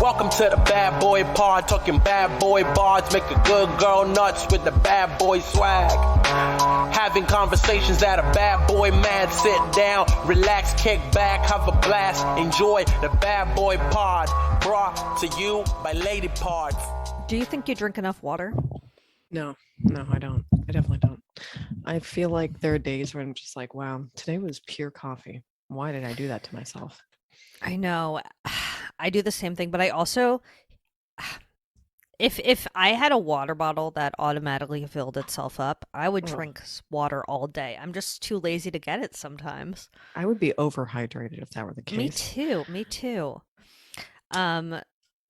Welcome to the bad boy pod, talking bad boy bards, make a good girl nuts with the bad boy swag. Having conversations that a bad boy mad, sit down, relax, kick back, have a blast, enjoy the bad boy pod, brought to you by Lady Pods. Do you think you drink enough water? No, I don't. I definitely don't. I feel like there are days where I'm just like, wow, today was pure coffee. Why did I do that to myself? I know. I do the same thing, but I also, if I had a water bottle that automatically filled itself up, I would drink water all day. I'm just too lazy to get it sometimes. I would be overhydrated if that were the case. Me too.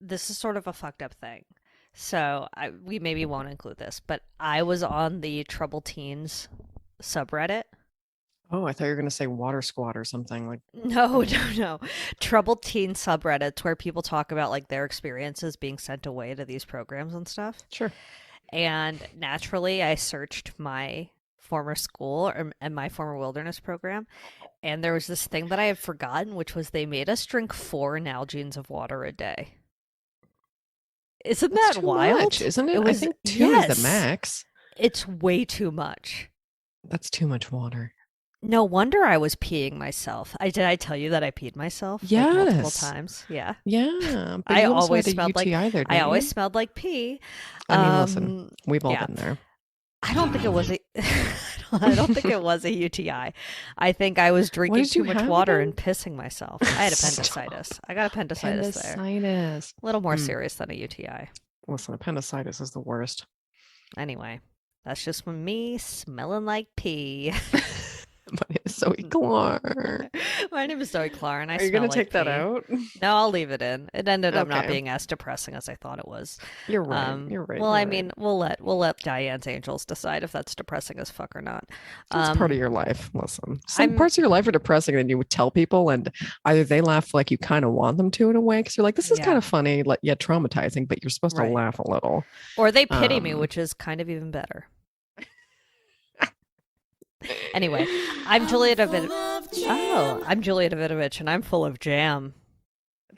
This is sort of a fucked up thing. So we maybe won't include this, but I was on the Trouble Teens subreddit. Oh, I thought you were going to say water squat or something like. No. Troubled teen subreddits where people talk about like their experiences being sent away to these programs and stuff. Sure. And naturally, I searched my former school and my former wilderness program, and there was this thing that I had forgotten, which was they made us drink 4 Nalgene's of water a day. Isn't That's that too wild? much, isn't it? I think 2 is the max. It's way too much. That's too much water. No wonder I was peeing myself. Did I tell you that I peed myself? Yes. Like, multiple times. Yeah. Yeah. But I you also always had a smelled like UTI there, I didn't always you? smelled like pee. I mean, listen, we've all yeah. been there. I don't think it was a I don't think it was a UTI. I think I was drinking too much water and pissing myself. I had appendicitis. I got appendicitis there. A little more serious than a UTI. Listen, appendicitis is the worst. Anyway, that's just me smelling like pee. My name is Zoe Clark. My name is Zoe Clark, and I Are you going to take that out? No, I'll leave it in. It ended up not being as depressing as I thought it was. You're right. You're right. Well, I mean, we'll let Diane's Angels decide if that's depressing as fuck or not. It's part of your life. Listen, some parts of your life are depressing, and you would tell people, and either they laugh like you kind of want them to in a way, because you're like, this is kind of funny, yet traumatizing, but you're supposed to laugh a little. Or they pity me, which is kind of even better. Anyway, I'm Julia Davidovich. I'm Julia Davidovich, and I'm full of jam.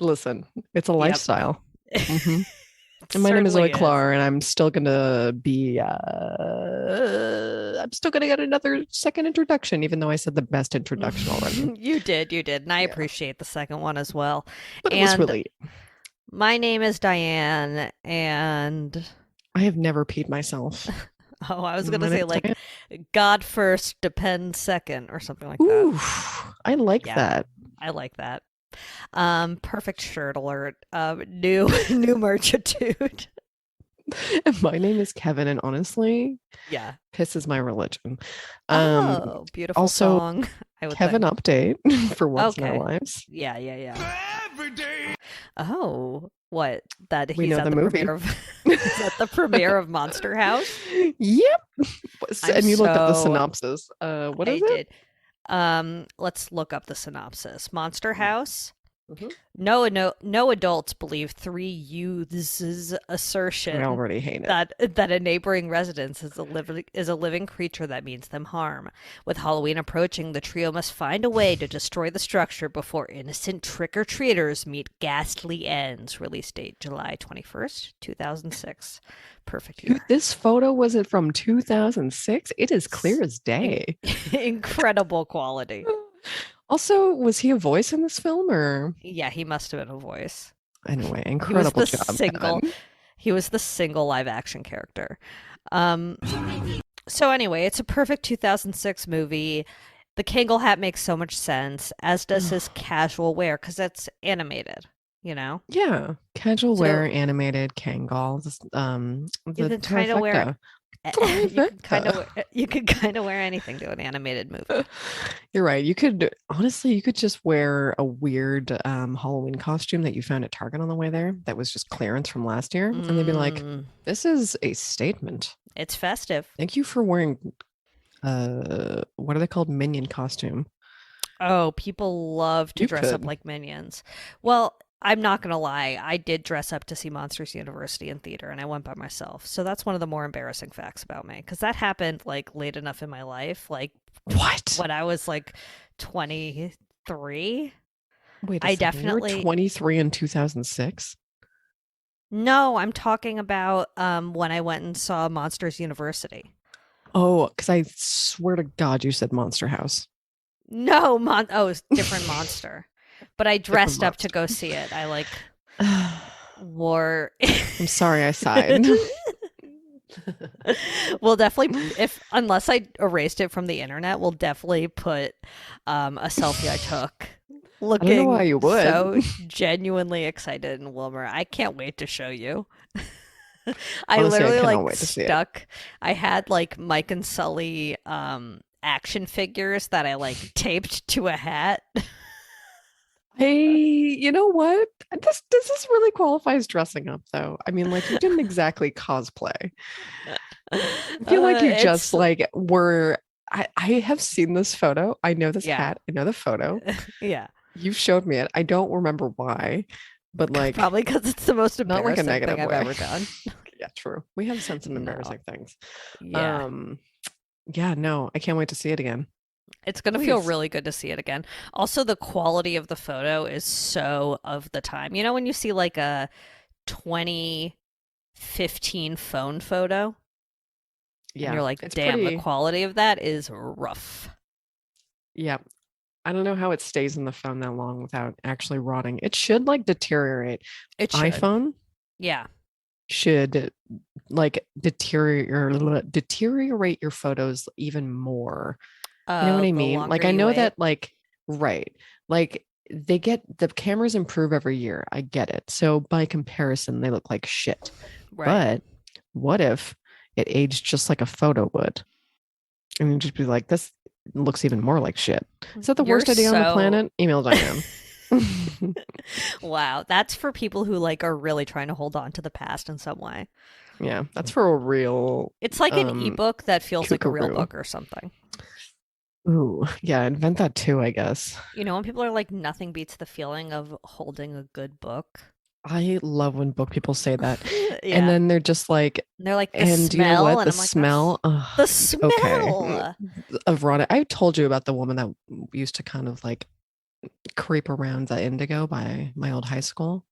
Listen, it's a lifestyle. Mm-hmm. And my name is Zoe Clark, and I'm still gonna be. I'm still gonna get another second introduction, even though I said the best introduction already. You did, and I appreciate the second one as well. But it was really. My name is Diane, and I have never peed myself. Oh, I was going to say like God first, depend second or something like Ooh, that. I like that. I like that. Perfect shirt alert. New merchitude. And my name is Kevin, and honestly, piss is my religion. Beautiful also, song. Kevin update for once in our lives. Yeah. Every day. Oh, what? That we he's know at the the movie. premiere of he's at the premiere of Monster House. Yep. And you looked up the synopsis. What is it? I did. Let's look up the synopsis. Monster House. Mm-hmm. No adults believe 3 youths' assertion I already hate it. that a neighboring residence is a living creature that means them harm. With Halloween approaching, the trio must find a way to destroy the structure before innocent trick-or-treaters meet ghastly ends. Release date July 21st, 2006. Perfect year. Dude, this photo was it from 2006? It is clear as day. Incredible quality. Also, was he a voice in this film, or? Yeah, he must have been a voice. Anyway, incredible job. He was the single live action character. So anyway, it's a perfect 2006 movie. The Kangol hat makes so much sense, as does his casual wear, because it's animated, you know? Yeah, casual wear, animated, Kangol. You can kind of wear. You could kind of wear anything to an animated movie. You're right. You could just wear a weird Halloween costume that you found at Target on the way there that was just clearance from last year, and they'd be like, "This is a statement. It's festive. Thank you for wearing what are they called? Minion costume." Oh, people love to dress up like minions. Well, I'm not going to lie. I did dress up to see Monsters University in theater, and I went by myself. So that's one of the more embarrassing facts about me, because that happened like late enough in my life. Like, what? When I was like 23. Wait, you were 23 in 2006? No, I'm talking about when I went and saw Monsters University. Oh, because I swear to God, you said Monster House. No, it's different monster. But I Different dressed up to monster. go see it. I like I'm wore sorry I sighed. We'll definitely, if unless I erased it from the internet, we'll definitely put a selfie I took I don't know why looking you would. so genuinely excited and Wilmer. I can't wait to show you. I Honestly, I literally cannot like wait to see it. I had like Mike and Sully action figures that I like taped to a hat. Hey, you know what? This really qualify as dressing up though. I mean, like you didn't exactly cosplay. I feel like you just It's like were I have seen this photo. I know this yeah. hat. I know the photo. Yeah. You showed me it. I don't remember why, but like Probably because it's the most not like a embarrassing negative thing I've way. ever done. Yeah, true. We have sense of No. embarrassing things. Yeah. Yeah, no, I can't wait to see it again. It's going to feel Please. really good to see it again. Also, the quality of the photo is so of the time. You know, when you see like a 2015 phone photo and Yeah, you're like, it's damn, the pretty. quality of that is rough. Yeah, I don't know how it stays in the phone that long without actually rotting. It should like deteriorate. It should. iPhone Yeah. should like deteriorate your photos even more. You know what I The mean? Like longer I you know wait. that like right. Like the cameras improve every year. I get it. So by comparison, they look like shit. Right. But what if it aged just like a photo would? And you'd just be like, this looks even more like shit. Is that the You're worst idea on the so. planet? Email Diane. Wow. That's for people who like are really trying to hold on to the past in some way. Yeah, that's for a real It's like an ebook that feels like a real kookaroo. book or something. Ooh, yeah, invent that too, I guess. You know, when people are like, nothing beats the feeling of holding a good book. I love when book people say that. And Yeah. then they're just like, And they're like, the and you know smell. what? And The I'm like, that's smell, ugh, the okay. smell. Of rotted. I told you about the woman that used to kind of like creep around the Indigo by my old high school.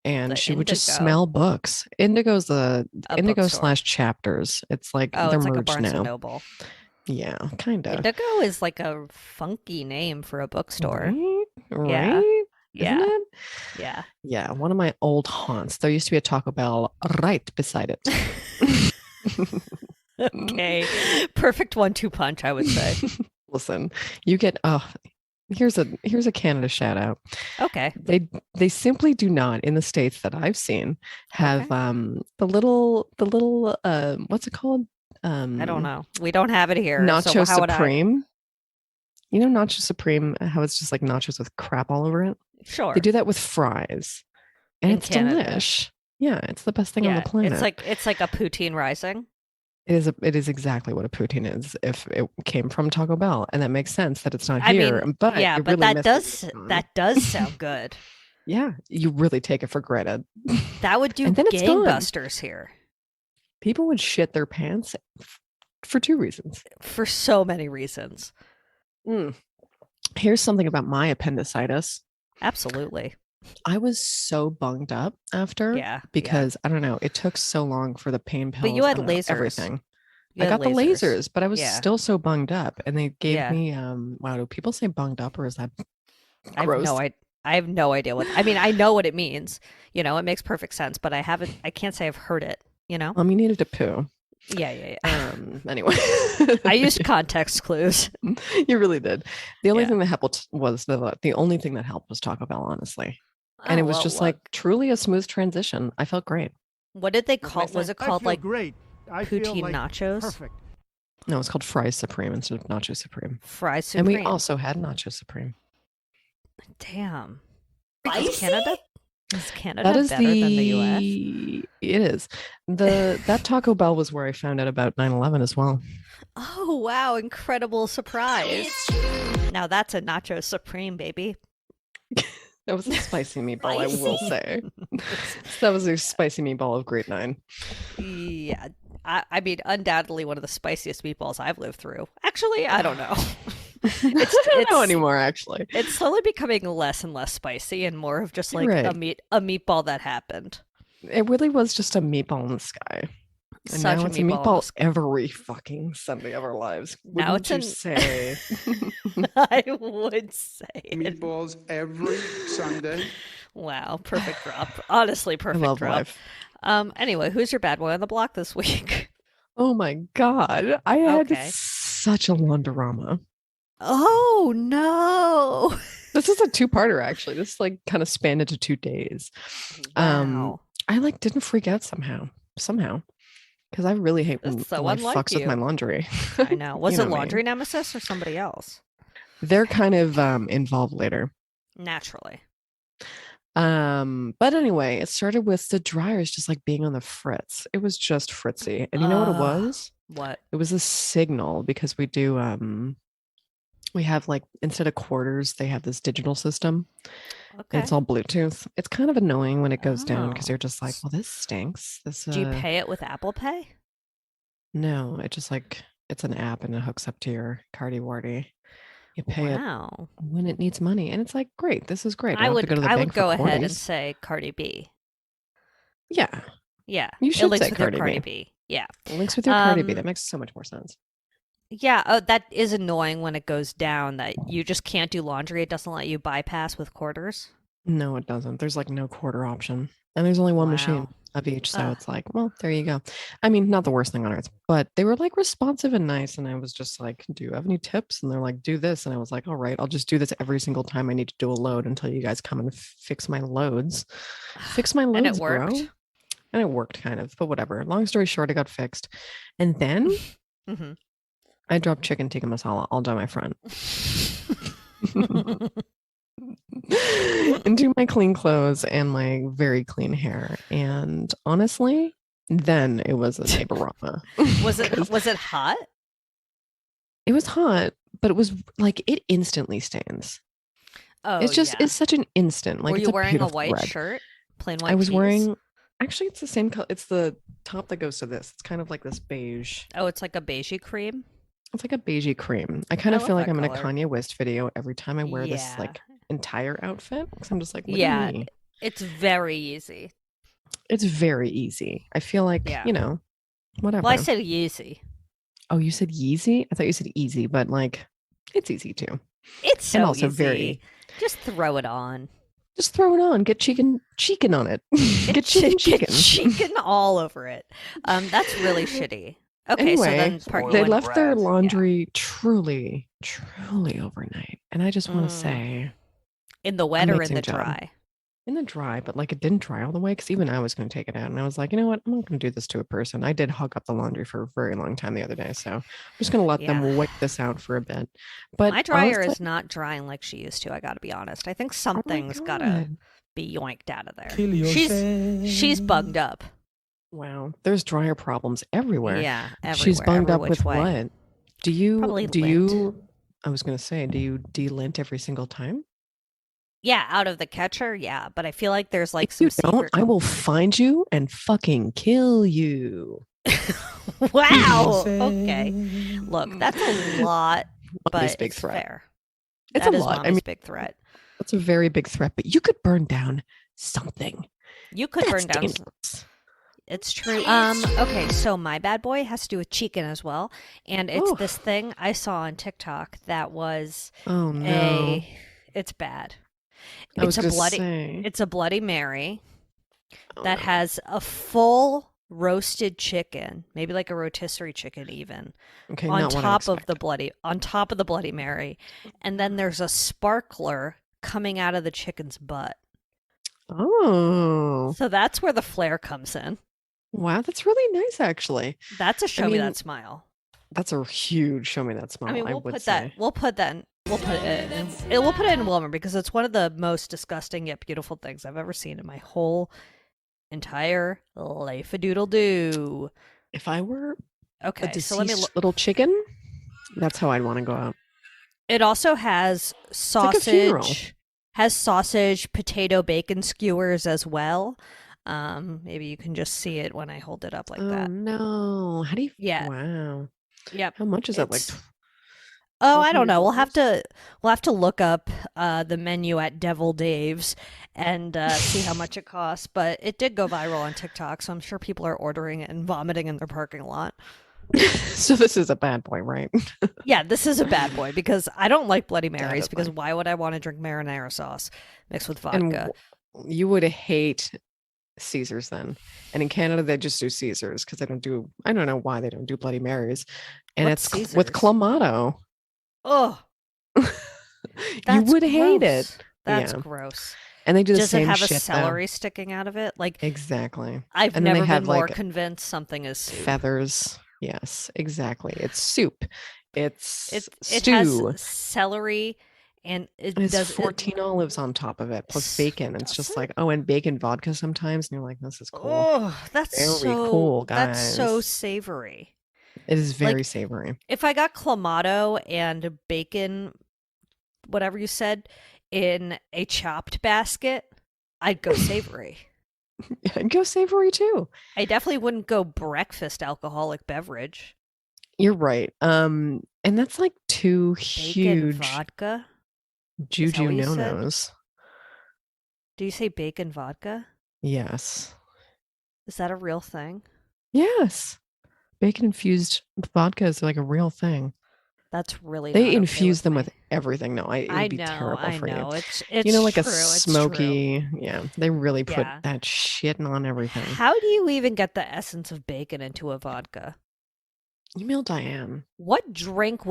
And The she would just indigo. smell books. Indigo's the A Indigo bookstore. slash chapters. It's like Oh, they're it's like a merged Barnes and now. Noble. Yeah, kind of. Indigo is like a funky name for a bookstore. Right? Yeah. Right? Isn't Yeah. it? Yeah. Yeah, one of my old haunts. There used to be a Taco Bell right beside it. Okay. Perfect 1-2 punch, I would say. Listen, you get here's a Canada shout out. Okay. They simply do not in the states that I've seen have Okay. the little what's it called? I don't know. We don't have it here. So Nacho how would I? Supreme. You know Nacho Supreme, how it's just like nachos with crap all over it? They Sure. do that with fries. And In it's Canada. delish. Yeah, it's the best thing on the Yeah. It's planet. like a poutine rising. It is exactly what a poutine is if it came from Taco Bell. And that makes sense that it's not I here, mean, but yeah, you but really miss it. that does sound good. Yeah, you really take it for granted. That would do And then it's gone. gangbusters here People would shit their pants for two reasons. for so many reasons. Mm. Here's something about my appendicitis. Absolutely. I was so bunged up after Yeah. because I don't know, it took so long for the pain pills. But you had I don't know, lasers. everything. You I had got the lasers, but I was Yeah. still so bunged up. And they gave Yeah. me wow, do people say bunged up or is that I have gross? I have no idea what I mean, I know what it means. You know, it makes perfect sense, but I can't say I've heard it, you know? You needed to poo. Yeah. Anyway. I used context clues. You really did. The only Yeah. thing that helped was the only thing that helped was Taco Bell, honestly. And Oh, it was well, just look. like truly a smooth transition. I felt great. What did they What can I call? Was say? it called I feel like great. I feel poutine like nachos? perfect. No, it's called Fries Supreme instead of Nacho Supreme. Fries Supreme. And we also had Nacho Supreme. Damn. Spicy? Is Canada That is better than the US? It is. That Taco Bell was where I found out about 9/11 as well. Oh wow, incredible surprise. Now that's a nacho supreme, baby. That was a spicy meatball, I will Spicy. say. That was a spicy meatball of grade 9. Yeah. I mean, undoubtedly one of the spiciest meatballs I've lived through. Actually, I don't know. I don't know anymore, actually. It's slowly becoming less and less spicy and more of just like Right. a meatball that happened. It really was just a meatball in the sky. And Such now a it's a meatball in the meatball every fucking Sunday of our lives. Now Wouldn't it's you an say? I would say it. Meatballs every Sunday. Wow, perfect drop. Honestly, I perfect love drop. life. Anyway, who's your bad boy on the block this week? Oh my God. I had Okay. such a laundrama. Oh no. This is a two-parter, actually. This like kind of spanned into 2 days. Wow. I like didn't freak out somehow, because I really hate when That's so life unlike fucks with my you. laundry. I know. Was You it know me. laundry nemesis or somebody else? They're kind of involved later. Naturally. But anyway, it started with the dryers just like being on the fritz. It was just fritzy. And you know what it was? What? It was a signal because we have like instead of quarters, they have this digital system. And Okay. it's all Bluetooth. It's kind of annoying when it goes down because Oh. you're just like, well, this stinks. This Do you pay it with Apple Pay? No, it just like it's an app and it hooks up to your Cardi Wardy. You pay it Wow. when it needs money. And it's like, great, this is great. I I don't have to would go to the I bank would for go ahead and quarters. say Cardi B. Yeah. Yeah. You It should links say with your Cardi Cardi B. B. Yeah. Links with your Cardi B. Um, That makes so much more sense. Yeah, that is annoying when it goes down that you just can't do laundry. It doesn't let you bypass with quarters. No, it doesn't. There's like no quarter option. And there's only one machine Wow. of each. So Ugh. it's like, well, there you go. I mean, not the worst thing on earth, but they were like responsive and nice. And I was just like, do you have any tips? And they're like, do this. And I was like, all right, I'll just do this every single time I need to do a load until you guys come and fix my loads. Fix my And it loads, bro. worked. And it worked kind of, but whatever. Long story short, it got fixed. And then hmm I dropped chicken tikka masala all down my front into my clean clothes and my very clean hair. And honestly, then it was a neighborama. Was 'Cause it hot? it was hot, but it was like it instantly stains. Oh, It's just yeah. it's such an instant. Like Were it's you a wearing a beautiful white red. shirt? Plain white I was tees? wearing actually it's the same color. It's the top that goes to this. It's kind of like this beige. Oh, it's like a beigey cream? It's like a beigey cream. I kind I of love feel like that I'm in a color. Kanye West video every time I wear this Yeah. like entire outfit. Because I'm just like, look Yeah. at me. It's very easy. It's very easy. I feel like, Yeah. whatever. Well, I said easy. Oh, you said Yeezy? I thought you said easy, but like it's easy too. It's so And also easy. very Just throw it on. just throw it on. Get chicken on it. Get chicken. Chicken all over it. That's really shitty. Okay, so Anyway, then part they you went left their Brad, yeah. laundry truly overnight. And I just want to Mm. say in the wet or in amazing the job. dry. in the dry, but like it didn't dry all the way because even I was going to take it out. And I was like, you know what? I'm not going to do this to a person. I did hug up the laundry for a very long time the other day. So I'm just going to let them Yeah. wipe this out for a bit. But My dryer honestly- is not drying like she used to, I gotta be honest. I think Oh my something's gotta God. be yoinked out of there. Kill She's bugged up. Wow. There's dryer problems everywhere. Yeah, everywhere. She's bunged every up which with way. what? Do you Probably do lint. you I was gonna say, do you de-lint every single time? Yeah, out of the catcher, yeah. But I feel like there's like If you some don't, secret. I will find you and fucking kill you. Wow. Okay. Look, that's a lot, but Mommy's big it's threat. fair. It's That a is lot. I Mommy's mean, big threat. that's a very big threat, but you could burn down something. You could That's burn down. dangerous. It's true. Okay, so my bad boy has to do with chicken as well, and it's Oof. this thing I saw on TikTok that was Oh no. it's bad. I was It's a gonna bloody. say. It's a Bloody Mary Oh, that no. has a full roasted chicken, maybe like a rotisserie chicken even, Okay, on not what I top of expected. the Bloody Mary, and then there's a sparkler coming out of the chicken's butt. Oh, So that's where the flair comes in. wow, that's really nice actually. That's a show me mean, that smile. That's a huge show me that smile, I mean, I we'll would put say. that. We'll put it in Wilmer because it's one of the most disgusting yet beautiful things I've ever seen in my whole entire life. A doodle doo. If I were a Okay, so deceased let me look. little chicken, that's how I'd want to go out. It also has like a funeral. sausage, potato, bacon skewers as well. Maybe you can just see it when I hold it up like Oh that. no. How do you Yeah. Wow. Yep. How much is that? Like It's- Oh, Twelve I don't hundred know. dollars. We'll have to look up the menu at Devil Dave's and see how much it costs. But it did go viral on TikTok, so I'm sure people are ordering it and vomiting in their parking lot. So this is a bad boy, right? Yeah, this is a bad boy because I don't like Bloody Marys because Definitely. why would I want to drink marinara sauce mixed with And vodka? you would hate Caesars then. And in Canada, they just do Caesars because they don't do, I don't know why they don't do Bloody Marys. And What's it's with Caesars? Clamato. Oh, You that's would hate gross. it. That's Yeah. gross. And they do the Does it same have a shit though. celery sticking out of it? Like, Exactly. I've And then they never been have more like convinced something is soup. feathers. Yes, exactly. It's soup. It's It has stew. celery and it And it's does 14 olives on top of it, plus bacon. It's does just it? like, oh, and bacon vodka sometimes. And you're like, this is cool. Oh, Very cool, that's so guys. savory. It is very Like, savory. if I got clamato and bacon, whatever you said, in a chopped basket, I'd go savory. And go savory too. I definitely wouldn't go breakfast alcoholic beverage. You're right. And that's like two Bacon huge vodka? Is that juju what you said? no-nos. Do you say bacon vodka? Yes. Is that a real thing? Yes. Bacon infused vodka is like a real thing. That's really They not okay infuse with them me. with everything. No, it would be terrible I for you. know. It's You know, like true. a It's true. smoky, yeah, they really put Yeah. that shit on everything. How do you even get the essence of bacon into a vodka? Email Diane. What drink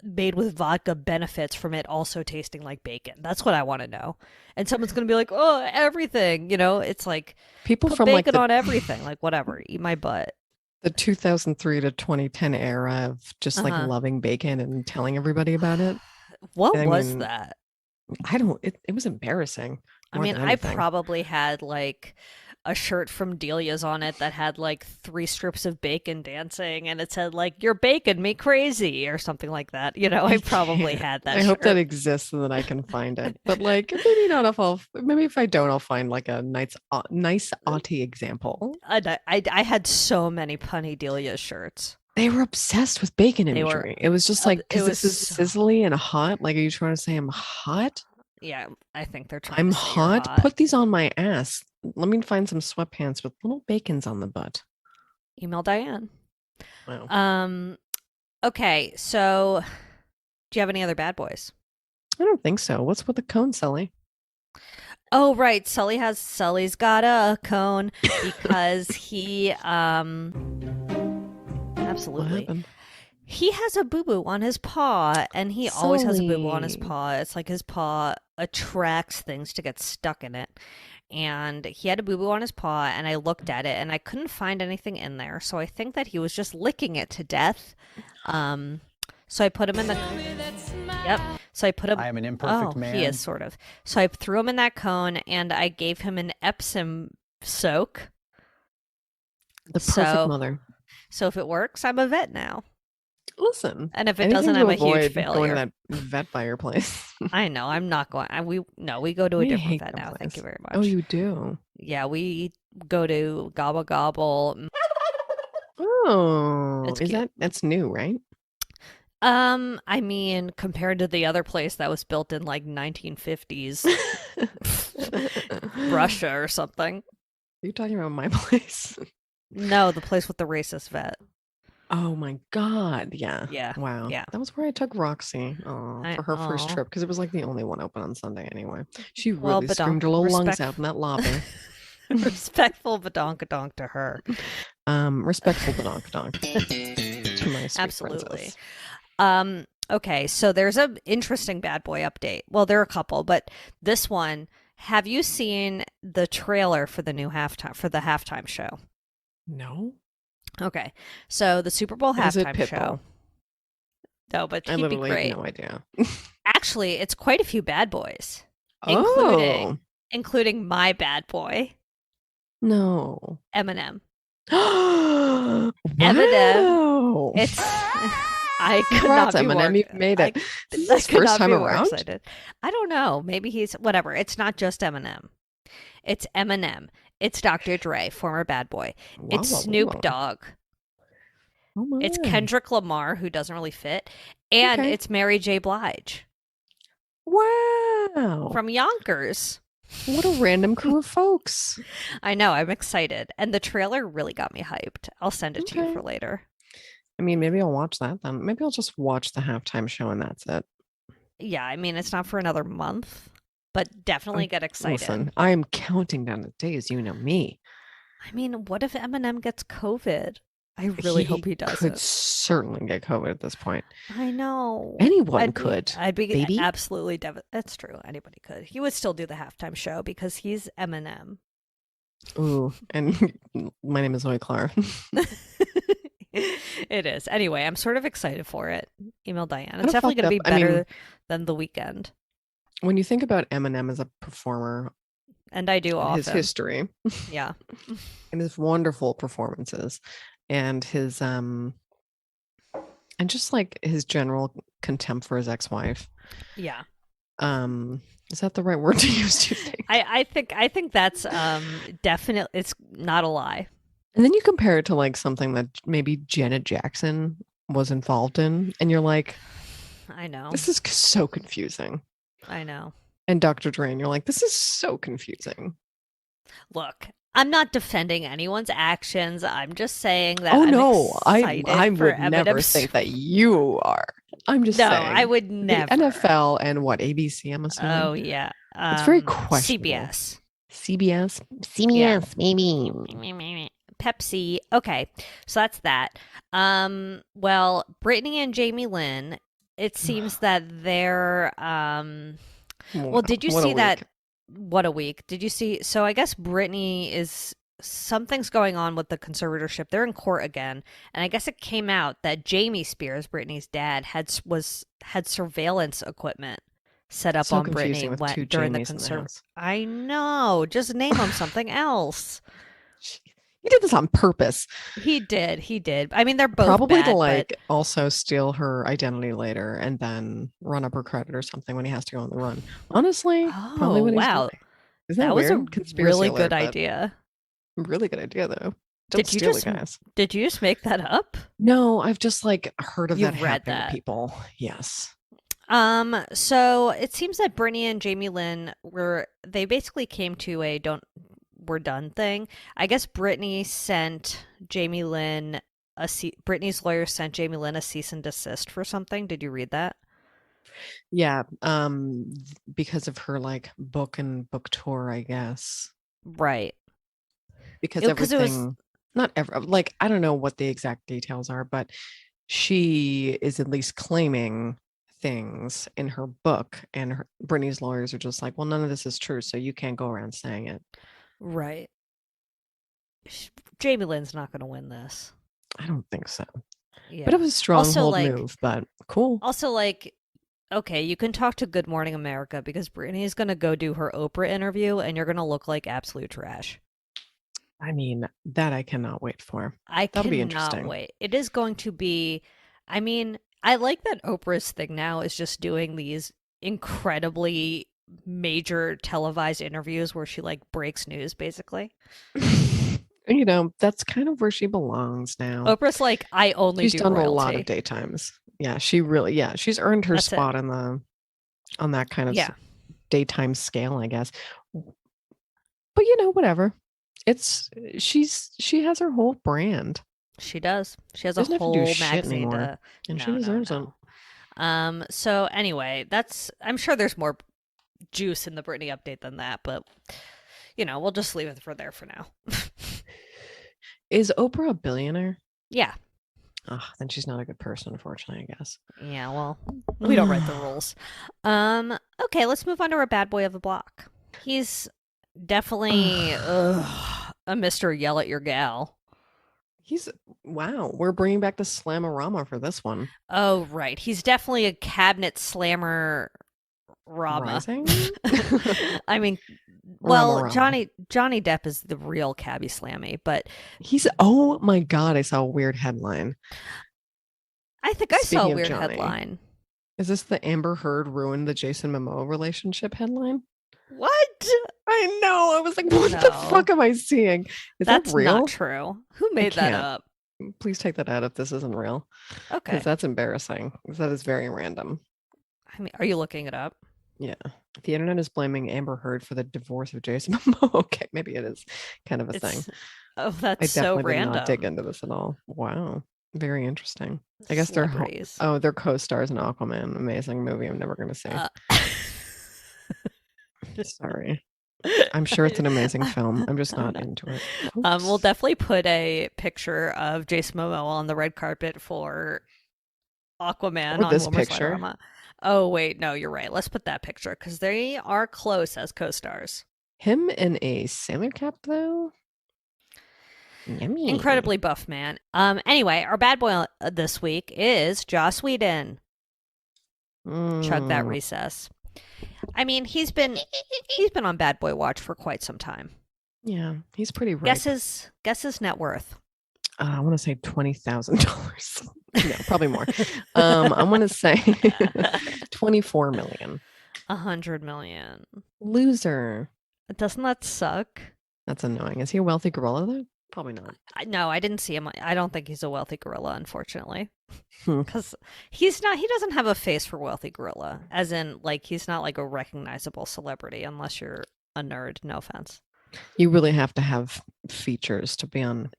made with vodka benefits from it also tasting like bacon? That's what I want to know. And someone's going to be like, "Oh, everything." It's like People put from like bacon on everything, like whatever. Eat my butt. the 2003 to 2010 era of just like Uh-huh. loving bacon and telling everybody about it. What I was mean, that? it was embarrassing I more mean, than I anything. probably had like a shirt from Delia's on it that had like 3 strips of bacon dancing and it said like "You're baking me crazy" or something like that. I probably can't. had that I hope that shirt. exists and that I can find it. But like maybe not maybe if I don't, I'll find like a nice Auntie example. I had so many punny Delia's shirts. They were obsessed with bacon They were imagery. It was just like, it because was this is so, sizzly and hot. Like, are you trying to say I'm hot? yeah, I think they're trying I'm to say you're hot. hot. Put these on my ass. Let me find some sweatpants with little bacons on the butt. Email Diane. Wow. Okay, so do you have any other bad boys? I don't think so. What's with the cone, Sully? Oh, right. Sully's got a cone because he What absolutely. happened? He has a boo-boo on his paw, and he always has a boo-boo on his Sully. paw. It's like his paw attracts things to get stuck in it. And he had a boo-boo on his paw, and I looked at it, and I couldn't find anything in there. So I think that he was just licking it to death. So I put him in the... Yep. So I put him... I am an imperfect man. He is, sort of. So I threw him in that cone, and I gave him an Epsom soak. The perfect So- mother. So if it works, I'm a vet now. Listen. And if it anything doesn't, to I'm a huge avoid failure. going to that vet by your place. I know. I'm not going. We go to a We different hate vet that now. Thank place. you very much. Oh, you do? Yeah, we go to Gobble Gobble. Oh, It's is cute. that's new, right? I mean, compared to the other place that was built in like 1950s Russia or something. You're talking about my place. No, the place with the racist vet. Oh my God. Yeah. Yeah. Wow. Yeah. That was where I took Roxy for her first trip because it was like the only one open on Sunday anyway. She Well, really screamed her little lungs out in that lobby. Respectful badonkadonk to her. Respectful badonkadonk to my sweet Absolutely. princess. Okay, so there's an interesting bad boy update. Well, there are a couple, but this one, have you seen the trailer for the halftime show? No. Okay. So the Super Bowl Is it halftime show. Pitbull? No, but I he'd be literally great. have no idea. Actually, it's quite a few bad boys, Oh including my bad boy, no. Eminem. Wow. Eminem. It's I could Congrats, not be Eminem. more, You've made it. I This is I his could first not time be more around. excited. I don't know. Maybe he's whatever. It's not just Eminem. It's Eminem. It's Dr. Dre, former bad boy. Wow, It's wow, Snoop wow. Dogg. Oh my. It's Kendrick Lamar, who doesn't really fit, and Okay. it's Mary J. Blige Wow. from Yonkers. What a random crew of folks. I know, I'm excited. And the trailer really got me hyped. I'll send it to you Okay. for later. I mean, maybe I'll watch that then. Maybe I'll just watch the halftime show and that's it. Yeah, I mean, it's not for another month, but definitely get excited. Listen, I am counting down the days. You know me. I mean, what if Eminem gets COVID? I really hope he doesn't. Could certainly get COVID at this point. I know. Anyone could. I'd be baby. absolutely devastated. That's true. Anybody could. He would still do the halftime show because he's Eminem. Ooh, and my name is Zoe Clark. It is. Anyway, I'm sort of excited for it. Email Diane. It's Kinda definitely going to be fucked up. I better mean- than The Weeknd. When you think about Eminem as a performer, And I do often. his history Yeah. and his wonderful performances, and his and just like his general contempt for his ex-wife. Yeah. Is that the right word to use? Do you think? I think that's definitely, it's not a lie. And then you compare it to like something that maybe Janet Jackson was involved in, and you're like, I know. this is so confusing. I know. And Dr. Dre, and you're like, this is so confusing. Look, I'm not defending anyone's actions. I'm just saying that Oh I'm no, I excited for would never Eminem's- think that you are. I'm just No, saying. I would The never. NFL and what, ABC, I'm assuming. Oh yeah. It's very questionable. CBS. CBS. Yeah. CBS, maybe. Pepsi. Okay, so that's that. Well, Brittany and Jamie Lynn. It seems that they're Well, did you What a see that? week. What a week. Did you see? So I guess Brittany is something's going on with the conservatorship. They're in court again, and I guess it came out that Jamie Spears, Brittany's dad, had surveillance equipment set up So on confusing Brittany with two during the Jamies in the conserv. house. I know. Just name him something else. He did this on purpose. He did. He did. I mean, they're both Probably bad, to but- like also steal her identity later and then run up her credit or something when he has to go on the run. Honestly, probably Oh, what he's wow. doing. Isn't That was a weird? Conspiracy really alert, good but idea. Really good idea though. Don't Did you steal just it, guys. Did you just make that up? No, I've just like heard of You've that read happening that. to people. Yes. So it seems that Brittany and Jamie Lynn they basically came to a we're done thing. I guess Brittany sent Jamie Lynn Brittany's lawyer sent Jamie Lynn a cease and desist for something. Did you read that? Yeah. Because of her like book and book tour, I guess. Right. Because It- 'cause it was- everything not ever like I don't know what the exact details are, but she is at least claiming things in her book, and Brittany's lawyers are just like, well, none of this is true, so you can't go around saying it. Right. Jamie Lynn's not going to win this. I don't think so. Yeah. But it was a stronghold like- move, but cool. Also, like, okay, you can talk to Good Morning America because Brittany is going to go do her Oprah interview and you're going to look like absolute trash. I mean, that I cannot wait for. I That'll be cannot interesting. wait. It is going to be, I mean, I like that Oprah's thing now is just doing these incredibly major televised interviews where she like breaks news basically. You know, that's kind of where she belongs now. Oprah's like, I only She's do done royalty. a lot of daytimes. Yeah, she's earned her That's it. spot on that kind of Yeah. daytime scale, I guess. But you know, whatever. She has her whole brand, She does. She has Doesn't a have to do whole shit magazine anymore, to and she deserves it. So anyway, I'm sure there's more juice in the Britney update than that, but you know, we'll just leave it for there for now. Is Oprah a billionaire? Yeah. Oh, then she's not a good person, unfortunately, I guess. Yeah, well, we don't write the rules. Okay, let's move on to our bad boy of the block. He's definitely a Mr. Yell at Your Gal. Wow, we're bringing back the Slamorama for this one. Oh, right. He's definitely a cabinet slammer Rama. Rising? I mean, well, Rama. Johnny Depp is the real cabbie slammy, but Oh my God, I saw a weird headline. I think I saw Speaking a of weird Johnny. headline. Is this the Amber Heard ruined the Jason Momoa relationship headline? What? I know. I was like, what the No. fuck am I seeing? Is That's that real? not true. Who made that can't. up? Please take that out if this isn't real, Okay. because that's embarrassing. 'Cause that is very random. I mean, are you looking it up? Yeah. The internet is blaming Amber Heard for the divorce of Jason Momoa. Okay, maybe it is kind of a thing. Oh, I that's so definitely did not dig random. into this at all. Wow. Very interesting. I guess Celebrities. they're co-stars in Aquaman. Amazing movie I'm never going to see. Sorry. I'm sure it's an amazing film. I'm just not into it. We'll Oops. definitely put a picture of Jason Momoa on the red carpet for Aquaman Or on this Wilmer's picture. laundramma. Oh wait, no, you're right. Let's put that picture because they are close as co-stars. Him in a sailor cap though. Yummy. Incredibly buff man. Anyway, our bad boy this week is Joss Whedon. Chug that Mm, recess. I mean, he's been on Bad Boy Watch for quite some time. yeah, he's pretty ripe. Guess his net worth. I want to say $20,000. No, probably more. I want to say 24 million. 100 million. Loser. Doesn't that suck? That's annoying. Is he a wealthy gorilla though? Probably not. No, I didn't see him. I don't think he's a wealthy gorilla, unfortunately. Hmm. Because he's not, he doesn't have a face for wealthy gorilla. As in, like, he's not like a recognizable celebrity unless you're a nerd. No offense. You really have to have features to be on.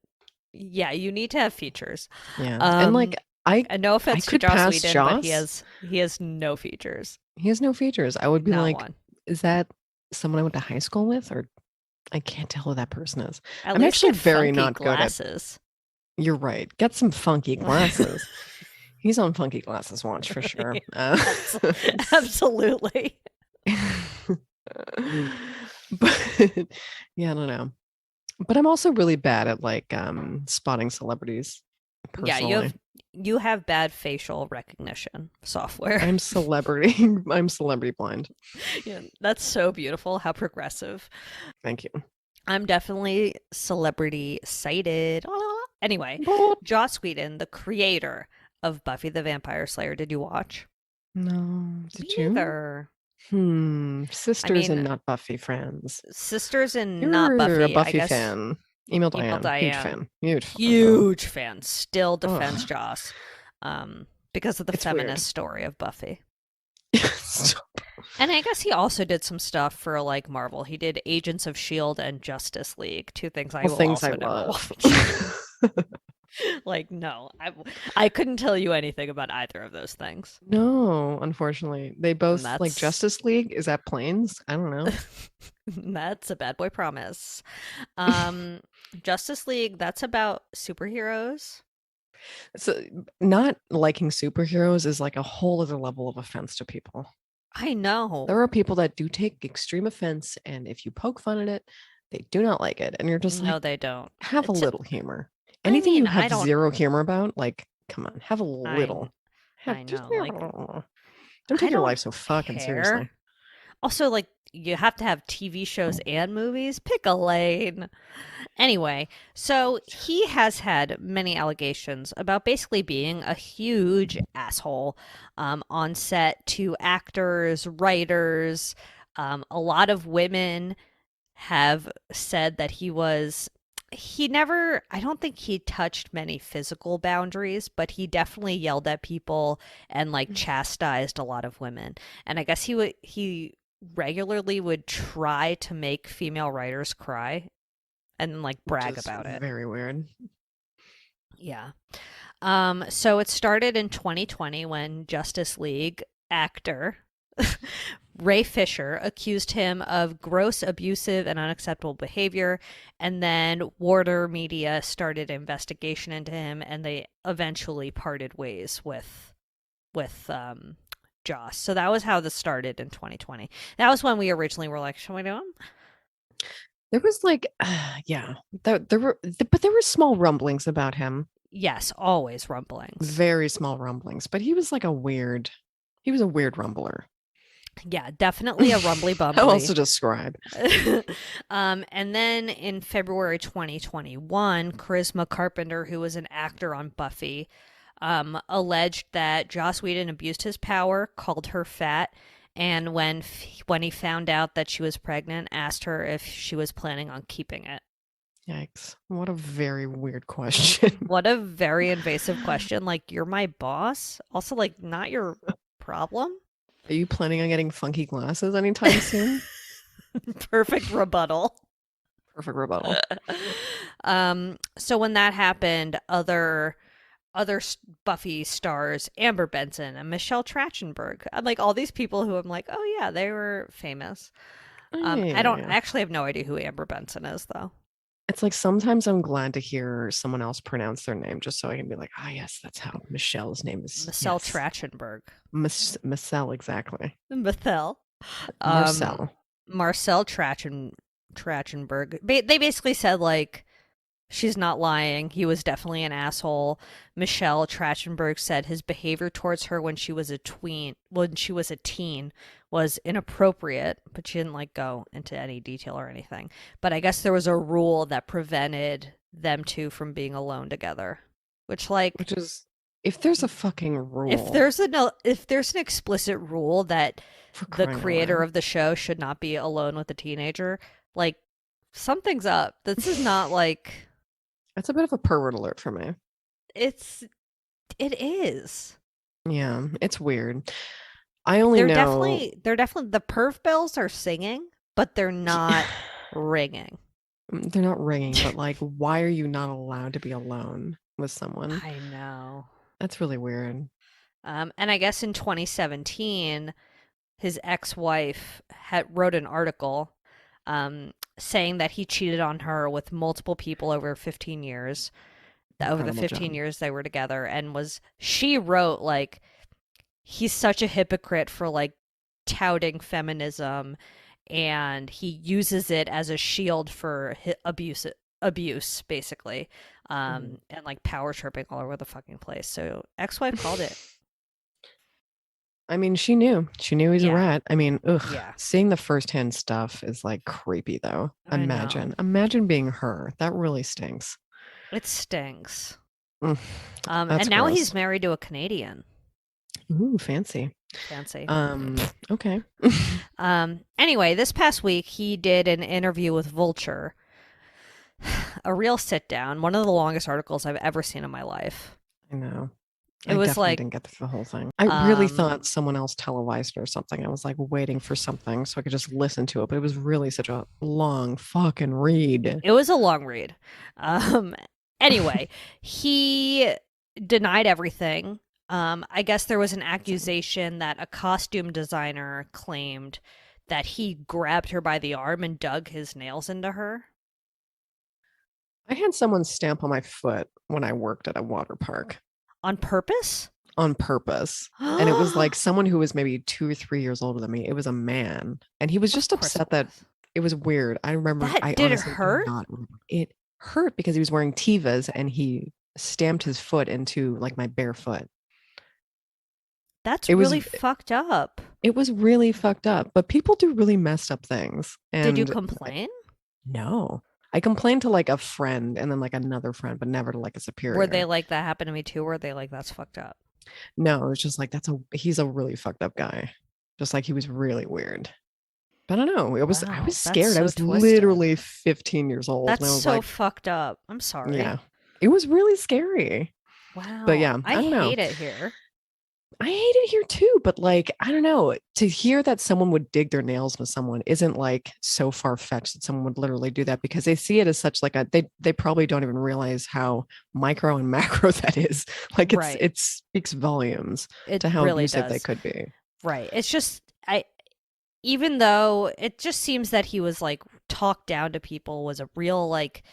Yeah, you need to have features. Yeah. And like and no offense to could Joss pass Whedon, but Joss. he has no features. He has no features. I would be Not like, one. is that someone I went to high school with? Or I can't tell who that person is. At I'm least actually get very funky not glasses. good at. You're right. Get some funky glasses. He's on funky glasses watch for sure. Absolutely. But yeah, I don't know. But I'm also really bad at like spotting celebrities. Personally. Yeah, you have bad facial recognition software. I'm celebrity blind. Yeah, that's so beautiful. How progressive. Thank you. I'm definitely celebrity sighted. Anyway, Joss Whedon, the creator of Buffy the Vampire Slayer. Did you watch? No. Did Me you? either. Sisters and mean, not Buffy friends. Sisters and You're not Buffy. a Buffy I guess. fan. Email Email Diane. Huge fan. Huge fan. Still defends Ugh. Joss. Because of the It's feminist story of Buffy. And I guess he also did some stuff for like Marvel. He did Agents of S.H.I.E.L.D. and Justice League. Two things I will things also I never love. watch. Like, no. I couldn't tell you anything about either of those things. No, unfortunately. They both like that's- Justice League. Is that planes? I don't know. That's a bad boy promise. Justice League, that's about superheroes. So not liking superheroes is like a whole other level of offense to people. I know. There are people that do take extreme offense, and if you poke fun at it, they do not like it. And you're just No, like, they don't. have a It's little humor. Anything mean, you I have don't- zero humor about, like, come on, have a little. I Just- know, like, don't take I your don't life so fucking care. seriously. Also, like, you have to have TV shows and movies. Pick a lane. Anyway, so he has had many allegations about basically being a huge asshole on set to actors, writers. A lot of women have said that I don't think he touched many physical boundaries, but he definitely yelled at people and like chastised a lot of women. And I guess he regularly would try to make female writers cry and like brag Which is about it. Very weird. Yeah. So it started in 2020 when Justice League actor Ray Fisher accused him of gross, abusive, and unacceptable behavior, and then Warner Media started an investigation into him, and they eventually parted ways with Joss. So that was how this started in 2020. That was when we originally were like, should we do him? There was like, yeah, there were small rumblings about him. Yes, always rumblings. Very small rumblings, but he was a weird rumbler. Yeah, definitely a rumbly bumbly. How else to describe? And then in February 2021, Charisma Carpenter, who was an actor on Buffy, alleged that Joss Whedon abused his power, called her fat, and when he found out that she was pregnant, asked her if she was planning on keeping it. Yikes. What a very weird question. What a very invasive question. Like, you're my boss? Also, like, not your problem? Are you planning on getting funky glasses anytime soon? Perfect rebuttal. Perfect rebuttal. So when that happened, other Buffy stars, Amber Benson and Michelle Trachtenberg, like all these people who I'm like, oh yeah, they were famous. I Yeah. actually have no idea who Amber Benson is though. It's like sometimes I'm glad to hear someone else pronounce their name just so I can be like, ah, yes, that's how Michelle's name is. Michelle Yes. Trachtenberg. Michelle, exactly. Michelle. Um, Marcel. Marcel Trachtenberg. They basically said like she's not lying. He was definitely an asshole. Michelle Trachtenberg said his behavior towards her when she was a teen was inappropriate, but she didn't like go into any detail or anything. But I guess there was a rule that prevented them two from being alone together. Which is, if there's a fucking rule. if there's an explicit rule that the creator of the show should not be alone with a teenager, like something's up. This is not like That's a bit of a pervert alert for me. it is. Yeah, it's weird. I only know They're definitely the perv bells are singing, but they're not ringing. they're not ringing, but like, why are you not allowed to be alone with someone? I know. That's really weird. And I guess in 2017, his ex-wife wrote an article saying that he cheated on her with multiple people over 15 years. Over the 15 years they were together, and she wrote like he's such a hypocrite for like touting feminism, and he uses it as a shield for abuse basically, and like power tripping all over the fucking place. So ex-wife called it. I mean, she knew he's a rat. I mean, Yeah. Seeing the firsthand stuff is like creepy though. Imagine being her. That really stinks. It stinks. And now he's married to a Canadian. Ooh, fancy. Okay. Anyway, this past week he did an interview with Vulture. A real sit down, one of the longest articles I've ever seen in my life. I know. It was like didn't get the whole thing. I really thought someone else televised it or something. I was like waiting for something so I could just listen to it, but it was really such a long fucking read. It was a long read. Anyway, he denied everything. I guess there was an accusation that a costume designer claimed that he grabbed her by the arm and dug his nails into her. I had someone stamp on my foot when I worked at a water park. On purpose? On purpose. And it was like someone who was maybe 2 or 3 years older than me. It was a man. And he was just upset that it was weird. I remember. Did it hurt? It hurt because he was wearing Tevas and he stamped his foot into like my bare foot. That's really fucked up. It was really fucked up. But people do really messed up things. And did you complain? No. I complained to like a friend and then like another friend, but never to like a superior. Were they like, that happened to me too? Were they like, that's fucked up? No, it was just like, he's a really fucked up guy. Just like he was really weird. But I don't know. I was scared. So I was twisted. Literally 15 years old. That's and I was so like, fucked up. I'm sorry. Yeah. It was really scary. Wow. But yeah, I don't know. hate it here. I hate it here too, but like, I don't know, to hear that someone would dig their nails with someone isn't like so far-fetched that someone would literally do that, because they see it as such like they probably don't even realize how micro and macro that is. Like it speaks volumes to how really abusive does. they could be. Right. It's just, even though it just seems that he was like talked down to people, was a real like,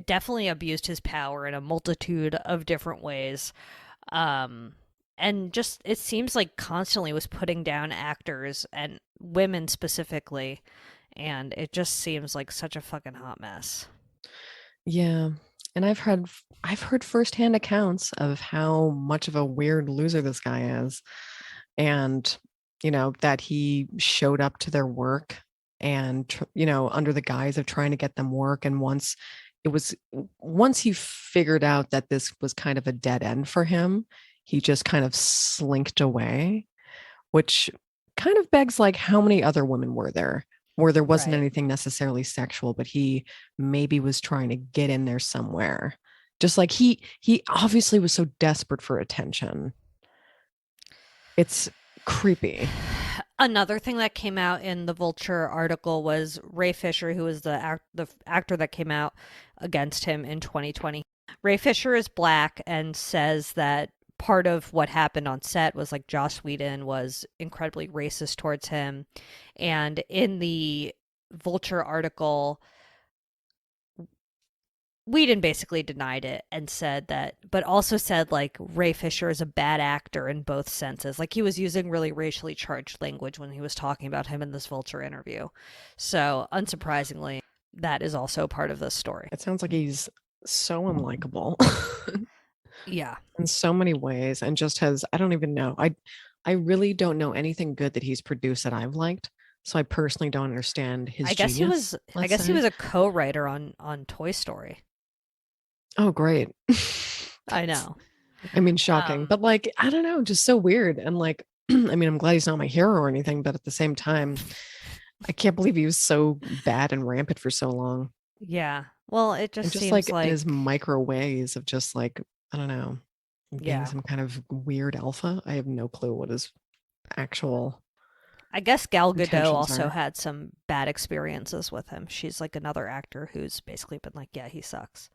definitely abused his power in a multitude of different ways. And just, it seems like constantly was putting down actors and women specifically. And it just seems like such a fucking hot mess. Yeah. And I've heard firsthand accounts of how much of a weird loser this guy is. And, you know, that he showed up to their work and, you know, under the guise of trying to get them work. And once he figured out that this was kind of a dead end for him, he just kind of slinked away, which kind of begs like, how many other women were there where there wasn't Right. anything necessarily sexual, but he maybe was trying to get in there somewhere. Just like he obviously was so desperate for attention. It's creepy. Another thing that came out in the Vulture article was Ray Fisher, who was the actor that came out against him in 2020. Ray Fisher is black and says that part of what happened on set was like Joss Whedon was incredibly racist towards him. And in the Vulture article, Whedon basically denied it and said that, but also said like Ray Fisher is a bad actor in both senses. Like he was using really racially charged language when he was talking about him in this Vulture interview. So, unsurprisingly, that is also part of this story. It sounds like he's so unlikable Yeah. in so many ways, and just has, I don't even know. I really don't know anything good that he's produced that I've liked. So I personally don't understand his I guess genius, I guess he was a co-writer on Toy Story. Oh, great. I know. I mean, shocking, but like, I don't know, just so weird. And like, I mean, I'm glad he's not my hero or anything, but at the same time, I can't believe he was so bad and rampant for so long. Yeah. Well, it And just just seems like in his micro ways of just like, I don't know, being Yeah. some kind of weird alpha. I have no clue what his actual. I guess Gal Gadot intentions also are. had some bad experiences with him. She's like another actor who's basically been like, yeah, he sucks.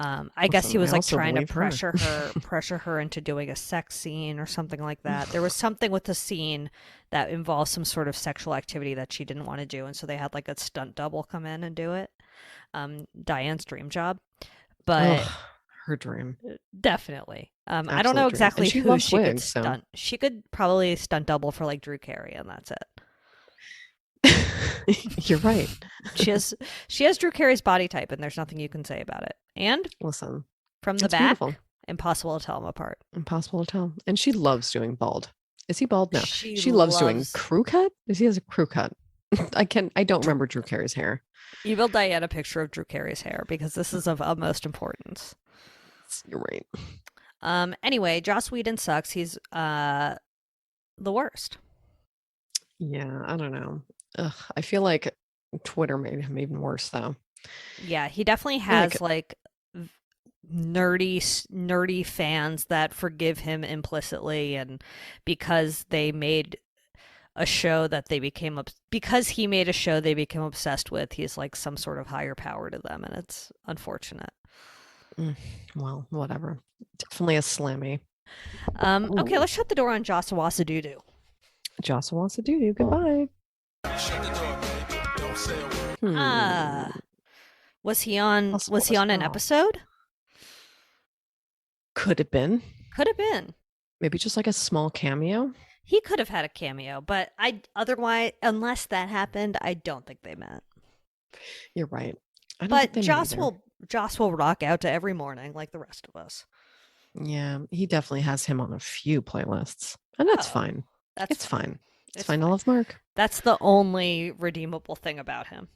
I guess he Listen, was I like also trying to believe her. pressure her into doing a sex scene or something like that. There was something with the scene that involved some sort of sexual activity that she didn't want to do, and so they had like a stunt double come in and do it. Diane's dream job, but Ugh, her dream. definitely. I don't know Absolute dream. And exactly she who loves she could wigs, so. stunt. She could probably stunt double for like Drew Carey, and that's it. You're right. She has Drew Carey's body type, and there's nothing you can say about it. And Listen, from the it's back, beautiful. impossible to tell them apart. Impossible to tell. And she loves doing bald. Is he bald? No. She She loves doing loves- crew cut. He has a crew cut. I don't remember Drew Carey's hair. Email Diane a picture of Drew Carey's hair because this is of utmost importance. You're right. Anyway, Joss Whedon sucks. He's the worst. Yeah, I don't know. Ugh, I feel like Twitter made him even worse though. Yeah, he definitely Like- has like nerdy fans that forgive him implicitly, and because they made a show that they became because he made a show they became obsessed with, he's like some sort of higher power to them, and it's unfortunate. Well, whatever. Definitely a slammy. Okay, Ooh. let's shut the door on Joss Wassa Doodoo. Jossa wants to do. Goodbye. Was he on Possible was he as on an well. episode? Could have been. Could have been. Maybe just like a small cameo. He could have had a cameo, but otherwise, unless that happened, I don't think they met. You're right. I don't But think they met Joss either. will rock out to every morning like the rest of us. Yeah, he definitely has him on a few playlists. And that's Oh, fine. That's It's fine. It's It's fine. I fine. love Mark. That's the only redeemable thing about him.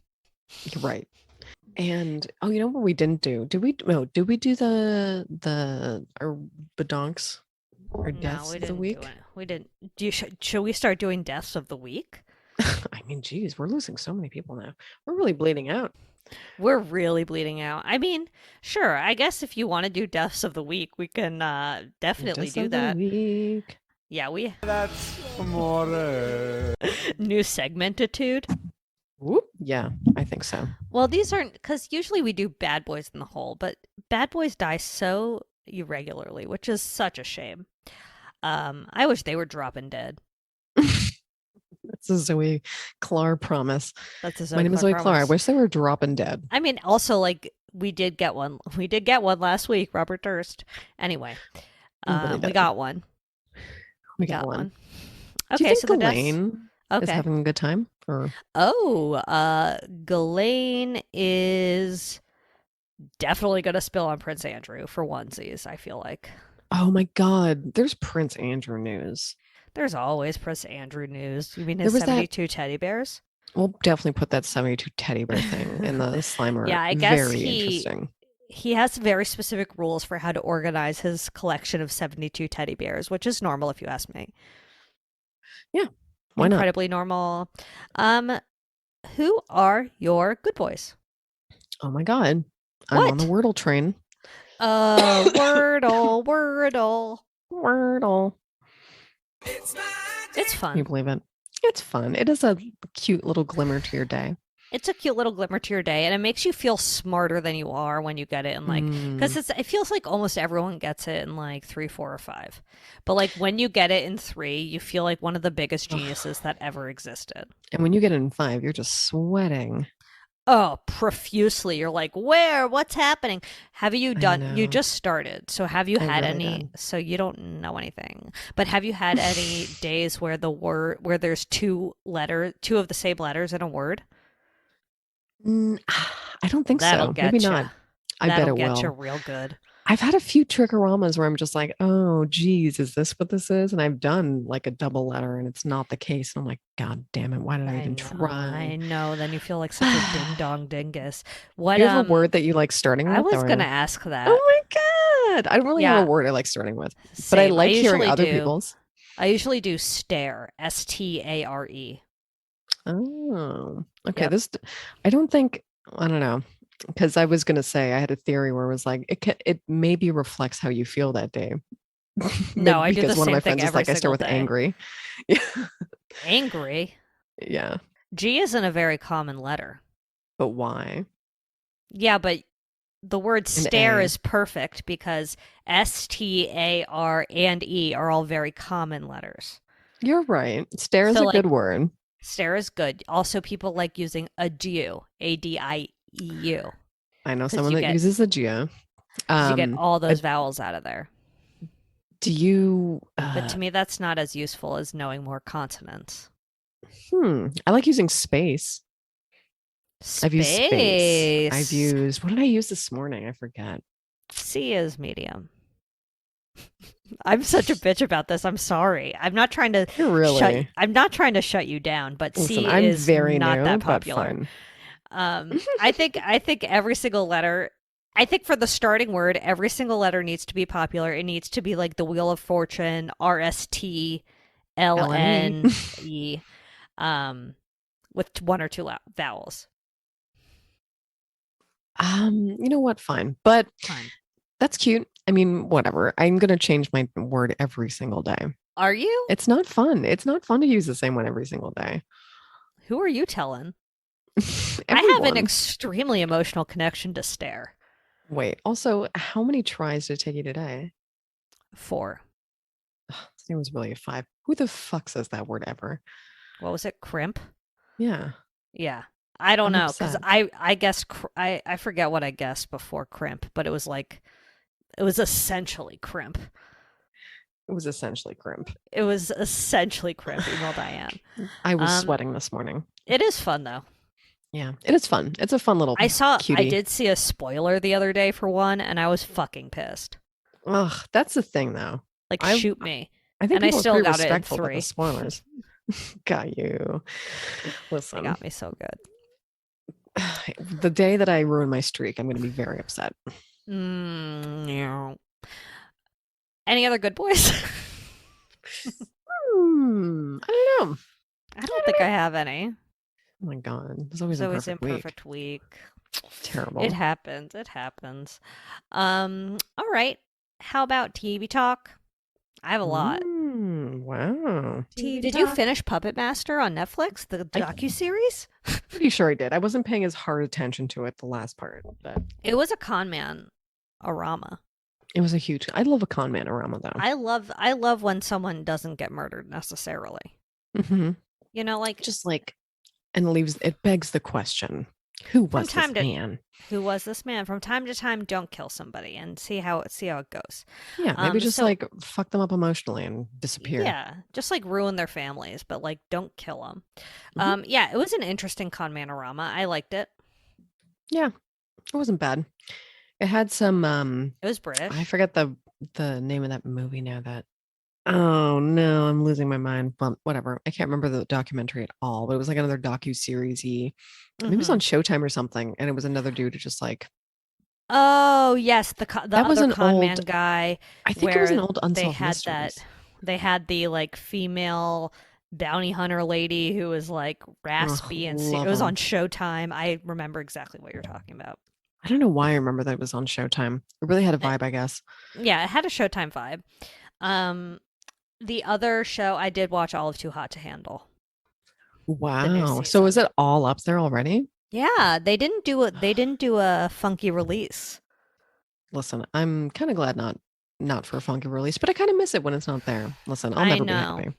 You're right. And you know what we didn't do? Did we do the our badonks or No, deaths we of the didn't week? do it. We didn't. Should we start doing deaths of the week? I mean, geez, we're losing so many people now. We're really bleeding out. We're really bleeding out. I mean, sure. I guess if you want to do deaths of the week, we can definitely Deaths do of the that. week. Yeah, we That's amore. new segmentitude. Whoop. Yeah, I think so. Well, these aren't because usually we do Bad Boys in the Hole, but Bad Boys die so irregularly, which is such a shame. I wish they were dropping dead. That's a Zoe Clark promise. That's a My name is Zoe Clark. I promise. wish they were dropping dead. I mean, also like we did get one. We did get one last week, Robert Durst. Anyway, Nobody we did. got one. We got one. Do you Okay, think so the deaths. Ghislaine is Okay. having a good time? Or Ghislaine is definitely gonna spill on Prince Andrew for onesies. I feel like oh my God, there's Prince Andrew news. there's always Prince Andrew news. You mean There his was that- 72 teddy bears? We'll definitely put that 72 teddy bear thing in the Slimer. Yeah, I guess very he- interesting. He has very specific rules for how to organize his collection of 72 teddy bears, which is normal if you ask me. Why not? Incredibly normal. Who are your good boys? Oh my God. I'm on the What? Wordle train. Wordle, Wordle. Wordle. It's Can you fun. believe it? It's fun. It is a cute little glimmer to your day. It's a cute little glimmer to your day, and it makes you feel smarter than you are when you get it in like, because it feels like almost everyone gets it in like 3, 4, or 5, but like when you get it in 3, you feel like one of the biggest geniuses that ever existed. And when you get it in 5, you're just sweating. Oh, profusely. You're like, where? What's happening? Have you done? You know. just started. So have you I had really any? did. So you don't know anything. But have you had any days where where there's two of the same letters in a word? I don't think That'll so. Maybe get you. not. I bet That'll it get you will. real good. I've had a few trickeramas where I'm just like, oh, geez, is this what this is? And I've done like a double letter and it's not the case. And I'm like, God damn it. Why did I even I try? know. Then you feel like such a ding dong dingus. What? You have a word that you like starting I with? was gonna Or ask that. oh my God. I don't really have Yeah, a word I like starting with, but I same. like hearing other people's. I usually do stare. Stare. Oh, okay. Yep. I don't think, I don't know. Because I was going to say, I had a theory where it was like, it maybe reflects how you feel that day. No, I do Because the one of same my thing friends is every like, I start single with day. angry. Yeah. Angry. Yeah. G isn't a very common letter. But why? Yeah, but the word An stare A. is perfect because STAR and E are all very common letters. You're right. Stare is So a good like word. stare is good. Also, people like using adieu, ADIEU, I know because someone that uses a geo. you get all Uh, those vowels out of there. do you, But to me, that's not as useful as knowing more consonants. I like using space. I've used space. I've Space. used, what did I use this morning? I forget. C is medium. I'm such a bitch about this. I'm sorry. I'm not trying to You're really. I'm not trying to shut you down, but Listen, C I'm is very not new, that but popular. fine. I think every single letter. I think for the starting word, every single letter needs to be popular. It needs to be like the Wheel of Fortune, RST, LNE. LNE, with one or two vowels. You know what? Fine. But Fine. that's cute. I mean, whatever. I'm gonna change my word every single day. Are you? It's not fun. It's not fun to use the same one every single day. Who are you telling? I have an Everyone. extremely emotional connection to stare. Wait, also, how many tries did it take you today? 4. This name was really a 5. Who the fuck says that word ever? What was it? Crimp? Yeah. Yeah. I don't I'm know because upset. I guessed I forget what I guessed before crimp, but it was essentially crimp. It was essentially crimp. It was essentially crimp. Email Diane. I was sweating this morning. It is fun though. Yeah, it is fun. It's a fun little cutie. I did see a spoiler the other day for one, and I was fucking pissed. Ugh, that's the thing though. Like I shoot me. I think And I people are still pretty got it in respectful about 3. the spoilers. Got you. They Listen, got me so good. the day that I ruin my streak, I'm going to be very upset. No. Any other good boys? I don't know. I don't think I have any. Oh my god, there's always It's an always perfect imperfect week. Terrible. It happens. It happens. All right. How about TV talk? I have a lot. Wow. Did you finish Puppet Master on Netflix, the docuseries? Pretty sure I did. I wasn't paying as hard attention to it the last part, but It was a con man arama. it was a huge. I love a con man arama though. I love when someone doesn't get murdered necessarily. Mm-hmm. You know, like Just like, and leaves. It begs the question: who was this man? Who was this man? From time to time, don't kill somebody and see how it goes. Yeah, maybe just like fuck them up emotionally and disappear. Yeah, just like ruin their families, but like don't kill them. Mhm. Yeah, it was an interesting con manorama. I liked it. Yeah, it wasn't bad. It had some. It was British. I forget the name of that movie now. That. Oh no, I'm losing my mind. But whatever. I can't remember the documentary at all. But it was like another docu-series-y. Maybe it was on Showtime or something, and it was another dude who just like. Oh yes, the That was other an con man old guy. I think it was an old Unsolved Mysteries. They had the like female bounty hunter lady who was like raspy and it love was 'em. on Showtime. I remember exactly what you're talking about. I don't know why I remember that it was on Showtime. It really had a vibe, I guess. Yeah, it had a Showtime vibe. The other show I did watch all of Too Hot to Handle. Wow. So is season. it all up there already? Yeah, they didn't do a funky release. Listen, I'm kind of glad not for a funky release, but I kind of miss it when it's not there. Listen, I'll I never be know. happy.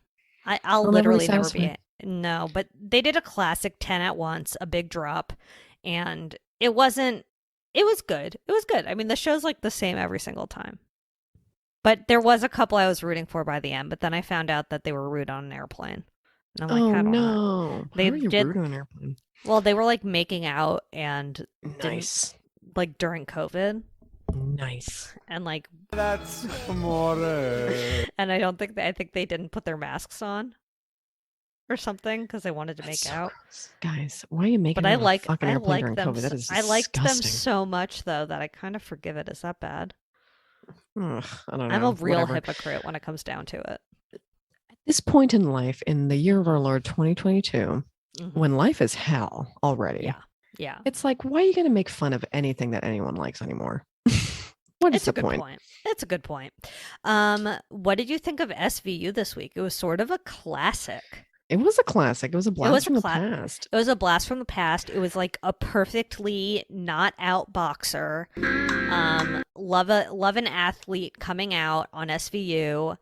I'll I'll never be literally never satisfied. be. No, but they did a classic 10 at once, a big drop, and it was good. It was good. I mean, the show's like the same every single time. But there was a couple I was rooting for by the end, but then I found out that they were rude on an airplane. And I'm like, Oh how do I? no. They How are you did- rude on an airplane? Well, they were like making out and Nice. like during COVID Nice. and like That's amore. and I think they didn't put their masks on or something because they wanted to make That's so out. gross. Guys, why are you making But out on a fucking airplane during them. COVID? That is I liked them disgusting. so much though that I kind of forgive it. Is that bad? Ugh, I don't know. I'm a real Whatever. hypocrite when it comes down to it. At this point in life, in the year of our Lord 2022, Mhm. when life is hell already, Yeah, it's like, why are you going to make fun of anything that anyone likes anymore? What is it's a the good point? point. It's a good point. What did you think of SVU this week? It was sort of a classic. It was a classic. It was a blast was a from the cla- past. It was a blast from the past. It was like a perfectly not out boxer. Love an athlete coming out on SVU.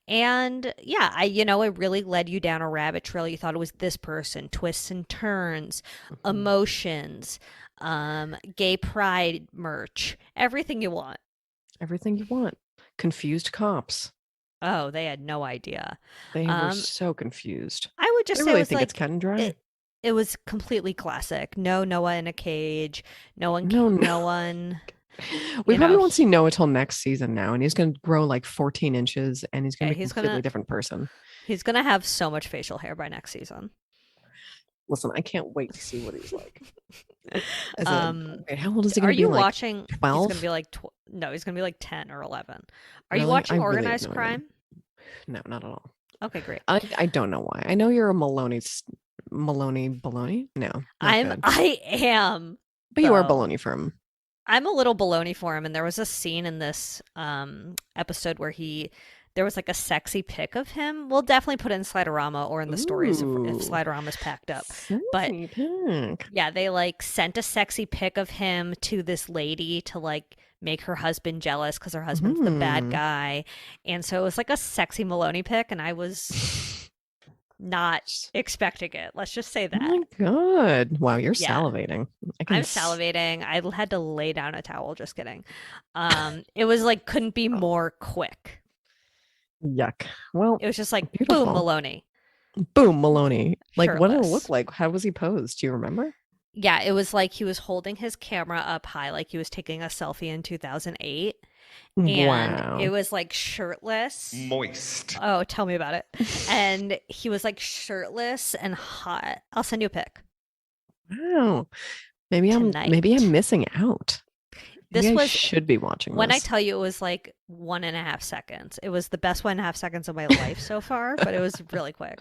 And yeah, it really led you down a rabbit trail. You thought it was this person, twists and turns, emotions, gay pride merch, everything you want. Everything you want. Confused cops. Oh, they had no idea. They were Um, so confused. I would just I say it really was think like it's cut and dry. it was completely classic. No Noah in a cage. No one. No, No no. one. We you probably know, won't see Noah till next season now, and he's going to grow like 14 inches, and he's going to Yeah, be a he's completely gonna- different person. He's gonna have so much facial hair by next season. Listen, I can't wait to see what he's like. Wait, how old is he Are going to be? you Like watching? 12? He's gonna be like no. He's gonna be like 10 or 11. Are you Really? watching I really have Organized no idea. Crime? No, not at all. Okay, great. I don't know why. I know you're a Maloney baloney. No, not good. I am. But you are though. baloney for him. I'm a little baloney for him, and there was a scene in this episode where there was like a sexy pic of him. We'll definitely put it in Sliderama or in the stories if Ooh. Sliderama's packed up. Sexy pic. Yeah, they like sent a sexy pic of him to this lady to like make her husband jealous because her husband's the bad guy. And so it was like a sexy Maloney pic, and I was not expecting it. Let's just say Oh that. my god! Wow, you're Yeah. salivating. I'm salivating. I had to lay down a towel. Just kidding. It was like couldn't be more quick. Yuck. Well, It was just like Beautiful. boom, Maloney. boom, Maloney. Like, what did it Shirtless. look like? How was he posed? Do you remember? Yeah, it was like he was holding his camera up high, like he was taking a selfie in 2008. And Wow. it was like shirtless. Moist. Oh, tell me about it. And he was like shirtless and hot. I'll send you a pic. Wow. Maybe Tonight. I'm missing out. This Maybe I was should be watching when I this. tell you it was like 1.5 seconds. It was the best 1.5 seconds of my life so far, but it was really quick.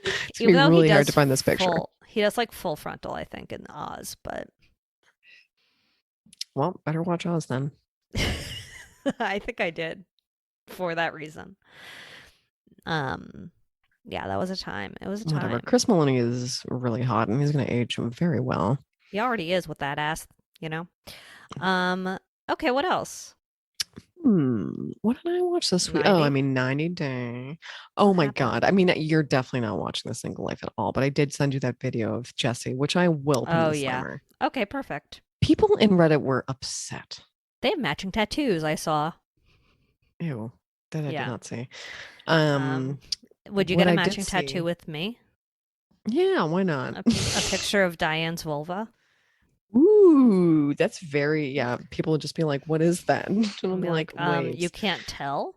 It's gonna be though he really hard does to find this picture. He does like full frontal, I think, in Oz, but Well, better watch Oz then. I think I did for that reason. Yeah, that was a time. It was a time. Whatever. Chris Maloney is really hot, and he's going to age very well. He already is with that ass, you know. Okay, what else? What did I watch this week? 90? Oh, I mean, 90 Day. Oh my happened? God. I mean, you're definitely not watching The Single Life at all, but I did send you that video of Jesse, which I will put in Oh, the yeah. summer. Okay, perfect. People in Reddit were upset. They have matching tattoos, I saw. Ew, that I Yeah. did not see. Would you what get a I did matching see- tattoo with me? Yeah, why not? A picture of Diane's vulva? Ooh, that's very, yeah. People would just be like, what is that? And I'll I'll be like, wait, you can't tell?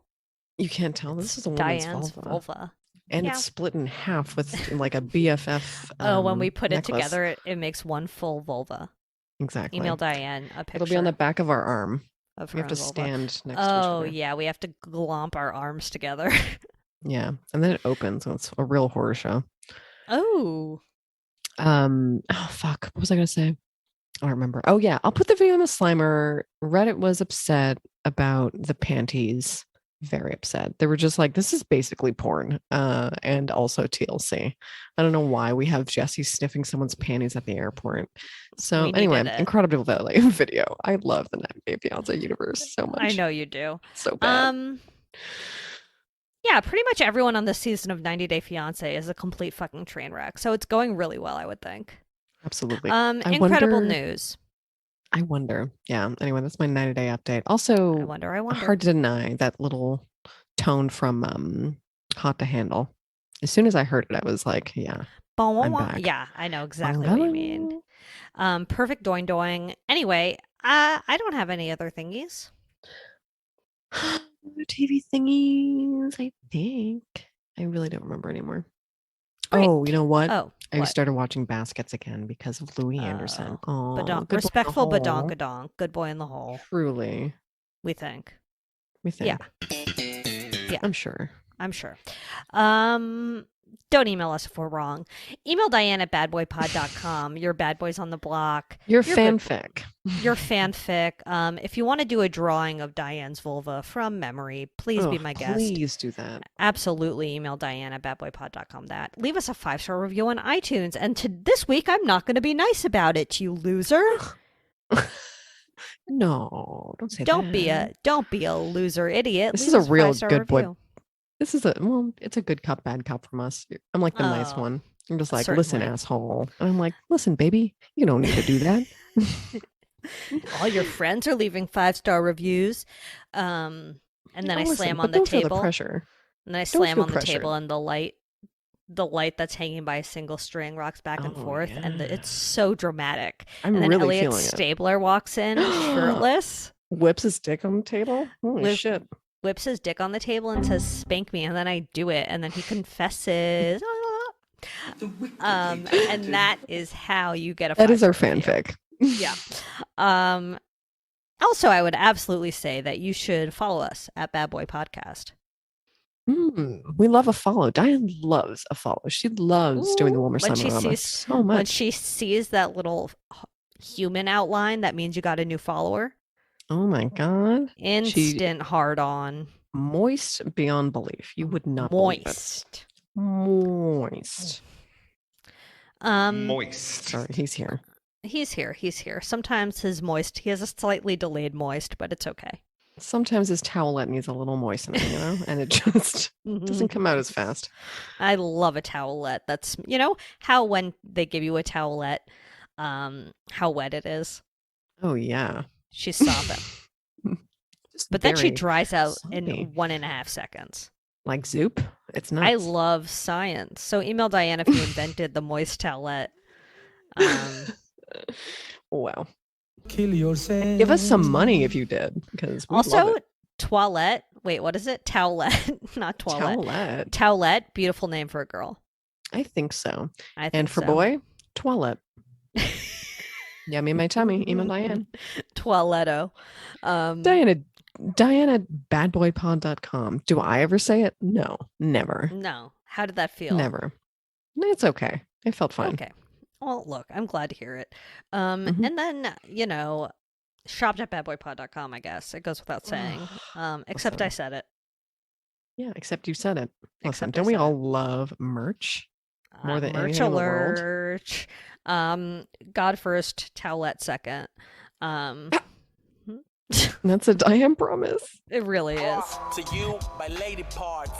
you can't tell. This is a woman's Diane's vulva. vulva. And Yeah. it's split in half with like a BFF. Oh, when we put it necklace. together, it makes one full vulva. Exactly. Email Diane a picture. It'll be on the back of our arm. of We her have to vulva. stand next to each Oh, other. yeah, we have to glomp our arms together. Yeah. And then it opens, so it's a real horror show. Oh. Oh fuck. What was I gonna say? I don't remember. Oh yeah, I'll put the video in the Slimer. Reddit was upset about the panties. Very upset. They were just like, this is basically porn. And also TLC. I don't know why we have Jesse sniffing someone's panties at the airport. So We anyway, needed it. incredible video. I love the 90 Day Fiance universe so much. I know you do. So bad. Yeah, pretty much everyone on this season of 90 Day Fiance is a complete fucking train wreck. So it's going really well, I would think. Absolutely. Incredible news. I wonder. Yeah. Anyway, that's my 90-day update. I Also, wonder. hard to deny that little tone from Hot to Handle. As soon as I heard it, I was like, yeah, I'm back. Yeah, I know exactly what you mean. Perfect doing doing. Anyway, I don't have any other thingies. TV thingies, I think. I really don't remember anymore. Great. Oh, you know what? Oh, I what? started watching Baskets again because of Louis Anderson. Oh, respectful badonkadonk. Good boy in the hole. Truly. We think. Yeah. Yeah. I'm sure. Don't email us if we're wrong. Email Diane at badboypod.com. Your bad boys on the block. Your fanfic. Your fanfic. If you want to do a drawing of Diane's vulva from memory, please be my guest. Please do that. Absolutely. Email Diane at badboypod.com that. Leave us a 5-star review on iTunes. And this week, I'm not going to be nice about it, you loser. No, don't say Don't that. Don't be a loser idiot. This Leave is a real good review. boy. This is it's a good cop, bad cop from us. I'm like the nice one. I'm just like, listen, certainly. asshole. And I'm like, listen, baby, you don't need to do that. All your friends are leaving 5-star reviews. And then I slam on the don't feel table. the pressure. And then I slam on the table and the light that's hanging by a single string rocks back and forth. Yeah. And it's so dramatic. I'm and then really Elliot feeling it. Stabler walks in shirtless. Whips his dick on the table. Holy shit. Whips his dick on the table and says, "Spank me," and then I do it, and then he confesses. And that is how you get a. That is our review. fanfic. Yeah. Also, I would absolutely say that you should follow us at Bad Boy Podcast. We love a follow. Diane loves a follow. She loves doing the Wilmer Slimer so much. When she sees that little human outline, that means you got a new follower. Oh my god! Instant hard on. Moist beyond belief. You would not moist. Believe it. Moist. Moist. Sorry, he's here. He's here. Sometimes he has a slightly delayed moist, but it's okay. Sometimes his towelette needs a little moistening, and it just doesn't come out as fast. I love a towelette. That's, how when they give you a towelette, how wet it is. Oh, yeah. She's sopping. But then she dries out in 1.5 seconds. Like Zoop? It's nuts. I love science. So email Diane if you invented the moist towelette. Wow. Kill yourself. Give us some money if you did, because we also love it. toilette. Wait, what is it? Towelette, not toilette. Towelette. Beautiful name for a girl. I think so. And for boy, toilet. Yummy my tummy. Email Diane. Toiletto. Diane at badboypod.com. Do I ever say it? No, never. No. How did that feel? Never. It's okay. It felt fine. Okay. Well, look, I'm glad to hear it. And then, shopped at badboypod.com, I guess. It goes without saying. Except I said it. Yeah, except you said it. Listen, Except don't we all love merch? More than merch anything in the world? alert. God first, towelette second. That's a Diane promise. It really is. To you, my lady parts.